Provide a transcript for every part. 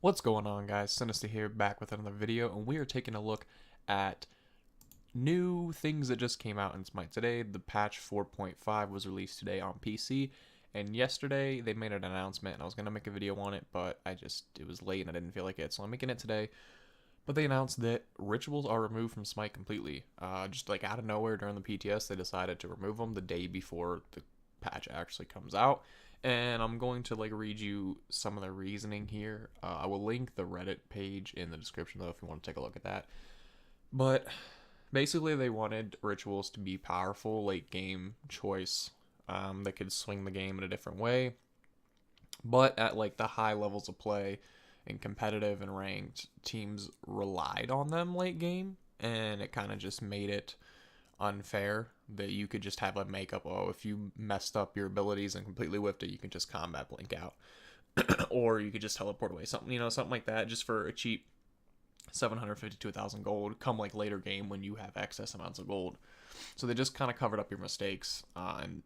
What's going on, guys? Sinister here, back with another video, and we are taking a look at new things that just came out in Smite today. The patch 4.5 was released today on PC, and yesterday they made an announcement, and I was going to make a video on it, but it was late and I didn't feel like it, so I'm making it today. But they announced that rituals are removed from Smite completely. Just like out of nowhere during the PTS, they decided to remove them the day before the patch actually comes out. And I'm going to read you some of the reasoning here. I will link the Reddit page in the description though if you want to take a look at that. But basically they wanted rituals to be powerful late game choice. They could swing the game in a different way. But at the high levels of play and competitive and ranked, teams relied on them late game, and it kind of just made it unfair that you could just have a makeup. Oh, if you messed up your abilities and completely whiffed it, you can just combat blink out, or you could just teleport away, something like that, just for a cheap 750 to 1,000 gold. Come later game when you have excess amounts of gold. So they just kind of covered up your mistakes, and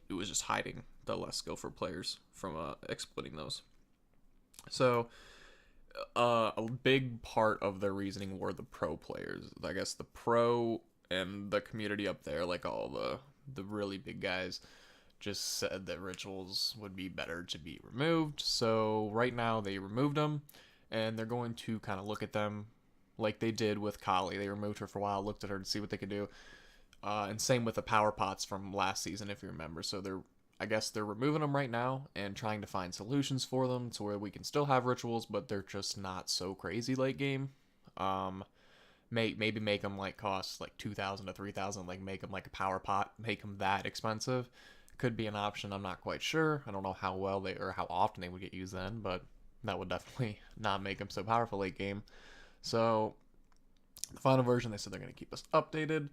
it was just hiding the less skillful players from exploiting those. So a big part of their reasoning were the pro players. I guess the pro and the community up there, all the really big guys, just said that rituals would be better to be removed. So right now they removed them, and they're going to kind of look at them like they did with Kali. They removed her for a while, looked at her to see what they could do, and same with the power pots from last season, if you remember. So I guess they're removing them right now and trying to find solutions for them to where we can still have rituals, but they're just not so crazy late game. Maybe make them cost 2,000 to 3,000, make them a power pot, make them that expensive. Could be an option. I'm not quite sure. I don't know how well they or how often they would get used then, but that would definitely not make them so powerful late game. So the final version, they said they're going to keep us updated.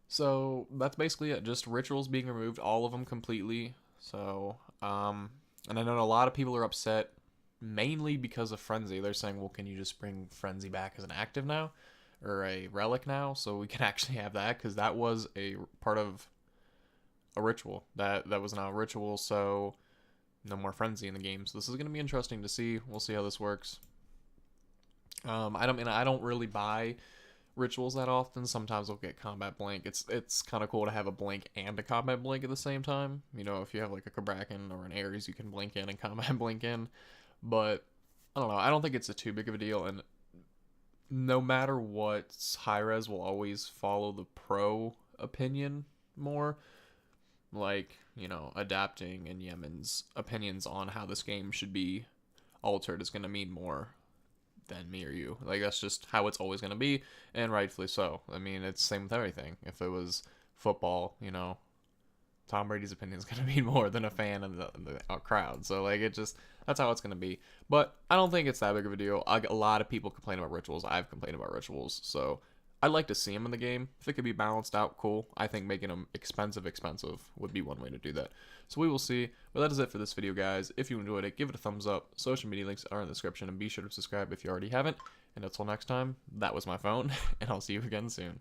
So that's basically it. Just rituals being removed, all of them completely. So, and I know a lot of people are upset, mainly because of Frenzy. They're saying, well, can you just bring Frenzy back as an active now? Or a relic now, so we can actually have that, because that was a part of a ritual. That was now a ritual, so no more Frenzy in the game. So this is going to be interesting to see. We'll see how this works. I don't really buy rituals that often. Sometimes I'll get combat blink. It's kind of cool to have a blink and a combat blink at the same time. If you have a Kraken or an Ares, you can blink in and combat blink in. But I don't know. I don't think it's too big of a deal, and no matter what, Hi-Rez will always follow the pro opinion more. Adapting and Yemen's opinions on how this game should be altered is going to mean more than me or you. That's just how it's always going to be, and rightfully so. It's the same with everything. If it was football, Tom Brady's opinion is going to mean more than a fan of the crowd. So that's how it's going to be. But I don't think it's that big of a deal. A lot of people complain about rituals. I've complained about rituals. So I'd like to see them in the game. If it could be balanced out, cool. I think making them expensive would be one way to do that. So we will see. But that is it for this video, guys. If you enjoyed it, give it a thumbs up. Social media links are in the description, and be sure to subscribe if you already haven't. And until next time, that was my phone, and I'll see you again soon.